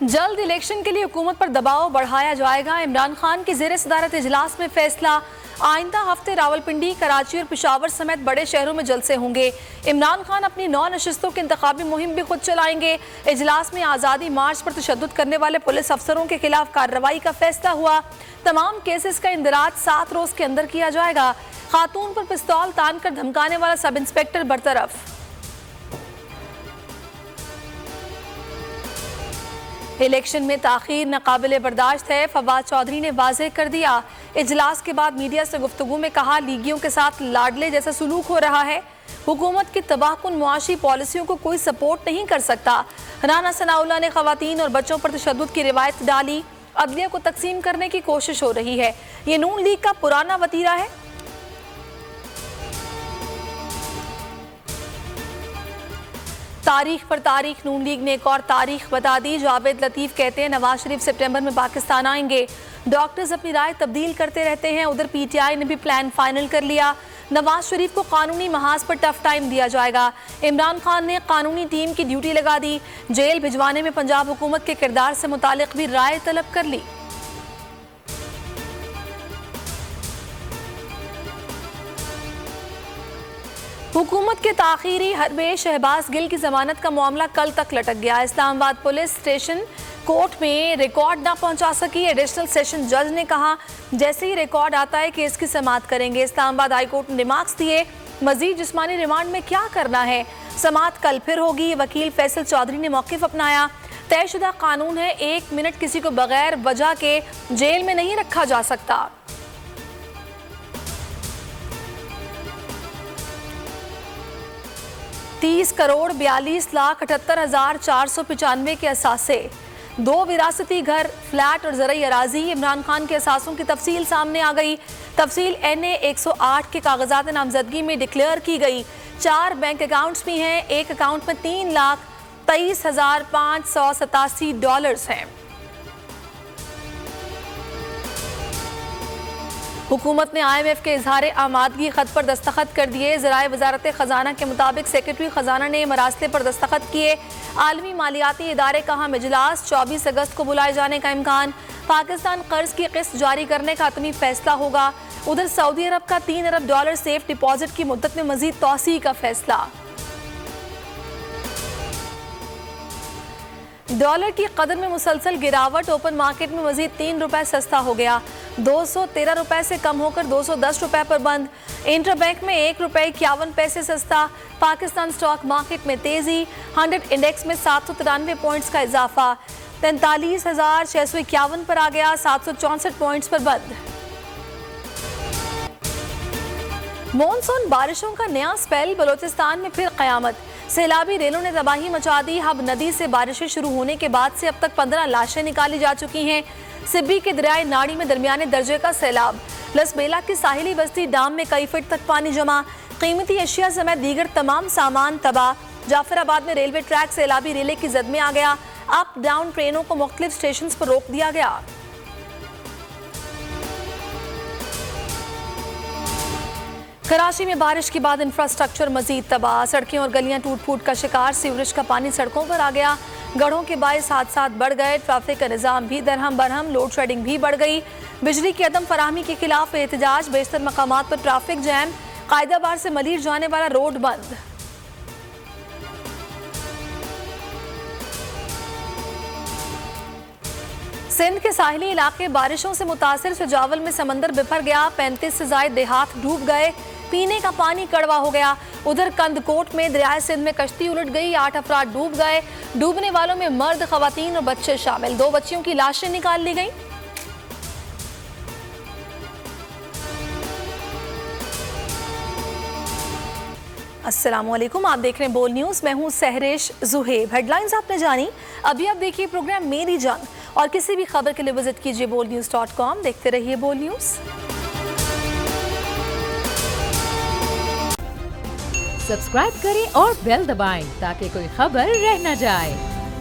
जल्द इलेक्शन के लिए हुकूमत पर दबाव बढ़ाया जाएगा। इमरान खान की ज़ेर सदारत इजलास में फैसला। आइंदा हफ्ते रावलपिंडी, कराची और पेशावर समेत बड़े शहरों में जलसे होंगे। इमरान खान अपनी 9 नशिस्तों की इंतखाबी मुहिम भी खुद चलाएंगे। इजलास में आज़ादी मार्च पर तशद्दुद करने वाले पुलिस अफसरों के खिलाफ कार्रवाई का फैसला हुआ। तमाम केसेस का इंदराज 7 रोज के अंदर किया जाएगा। खातून पर पिस्तौल तान कर धमकाने वाला सब इंस्पेक्टर बरतरफ। इलेक्शन में ताखीर नाकाबिले बर्दाश्त है, फवाद चौधरी ने वाज़ेह कर दिया। इजलास के बाद मीडिया से गुफ्तगू में कहा, लीगियों के साथ लाडले जैसा सुलूक हो रहा है। हुकूमत की तबाहकुन मुआशी पॉलिसियों को कोई सपोर्ट नहीं कर सकता। राना सनाउल्लाह ने खवातीन और बच्चों पर तशद्दुद की रिवायत डाली। अदलिया को तकसीम करने की कोशिश हो रही है। ये नून लीग का पुराना वतीरा है। तारीख पर तारीख नून लीग ने एक और तारीख बता दी। जावेद लतीफ कहते हैं नवाज शरीफ सितंबर में पाकिस्तान आएंगे। डॉक्टर्स अपनी राय तब्दील करते रहते हैं। उधर पीटीआई ने भी प्लान फाइनल कर लिया। नवाज शरीफ को कानूनी महाज पर टफ टाइम दिया जाएगा। इमरान खान ने कानूनी टीम की ड्यूटी लगा दी। जेल भिजवाने में पंजाब हुकूमत के किरदार से मुतालिक भी राय तलब कर ली। हुकूमत के ताखीरी हरबे शहबाज गिल की जमानत का मामला कल तक लटक गया। इस्लामाबाद पुलिस स्टेशन कोर्ट में रिकॉर्ड ना पहुंचा सकी। एडिशनल सेशन जज ने कहा, जैसे ही रिकॉर्ड आता है केस की समाअत करेंगे। इस्लामाबाद हाई कोर्ट ने रिमार्क्स दिए, मजीद जिस्मानी रिमांड में क्या करना है, समाअत कल फिर होगी। वकील फैसल चौधरी ने मौक़िफ़ अपनाया। तयशुदा कानून है, 1 मिनट किसी को बगैर वजह के जेल में नहीं रखा जा सकता। ₹30,42,78,495 के असासे, 2 विरासती घर, फ्लैट और ज़रई अराजी। इमरान खान के असासों की तफसील सामने आ गई। तफसील NA 108 के कागजात नामजदगी में डिक्लेयर की गई। 4 बैंक अकाउंट्स भी हैं। एक अकाउंट में $3,23,587 हैं। हुकूमत ने IMF के इजहार आमादगी खत पर दस्तखत कर दिए। ज़राए वजारत खजाना के मुताबिक सेक्रेटरी खजाना ने मरासले पर दस्तखत किए। आलमी मालियाती इदारे का हम इजलास, 24 अगस्त को बुलाए जाने का इम्कान। पाकिस्तान कर्ज की किस्त जारी करने का हतमी फैसला होगा। उधर सऊदी अरब का $3 अरब सेफ डिपॉजिट की मुद्दत में मजीद तौसी का फैसला। डॉलर की कदर में मुसलसल गिरावट। ओपन मार्केट में मजीद ₹3 सस्ता हो गया। 213 रुपए से कम होकर 210 रुपए पर बंद। इंटर बैंक में ₹1.51 सस्ता। पाकिस्तान स्टॉक मार्केट में तेजी। 100 इंडेक्स में 793 पॉइंट्स का इजाफा। 43,651 पर आ गया। 764 पॉइंट्स पर बंद। मॉनसून बारिशों का नया स्पेल। बलोचिस्तान में फिर कयामत। सैलाबी रेलों ने तबाही मचा दी। हब नदी से बारिशें शुरू होने के बाद से अब तक 15 लाशें निकाली जा चुकी हैं। सिब्बी के दरियाए नाड़ी में दरमियाने दर्जे का सैलाब। लसबेला की साहिली बस्ती डाम में कई फीट तक पानी जमा। कीमती अशिया समेत दीगर तमाम सामान तबाह। जाफराबाद में रेलवे ट्रैक सैलाबी रेले की जद में आ गया। अप डाउन ट्रेनों को मुख्तलिफ स्टेशन पर रोक दिया गया। कराची में बारिश के बाद इंफ्रास्ट्रक्चर मजीद तबाह। सड़कें और गलियां टूट फूट का शिकार। सीवरेज का पानी सड़कों पर आ गया। गढ़ों के बायस हादसात बढ़ गए। ट्रैफिक का निज़ाम भी दरहम बरहम। लोड शेडिंग भी बढ़ गई। बिजली की अदम फराहमी के खिलाफ एहतजाज। बेशतर मकामात पर ट्रैफिक जैम। कायदाबाद से मलीर जाने वाला रोड बंद। सिंध के साहिली इलाके बारिशों से मुतासिर। सुजावल में समंदर बिफर गया। 35 से ज्यादा देहात डूब गए। पीने का पानी कड़वा हो गया। उधर कंदकोट में दरियाए सिंध में कश्ती उलट गई। 8 अफराद डूब गए। डूबने वालों में मर्द, खवातीन और बच्चे शामिल। 2 बच्चियों की लाशें निकाल ली गई। अस्सलाम वालेकुम, आप देख रहे हैं बोल न्यूज़। मैं हूं सहरेश जुहेब। हेडलाइंस आपने जानी, अभी आप देखिए प्रोग्राम मेरी जंग। और किसी भी खबर के लिए विजिट कीजिए bolnews.com। देखते रहिए बोल न्यूज़। सब्सक्राइब करें और बेल दबाएं ताकि कोई खबर रह न जाए।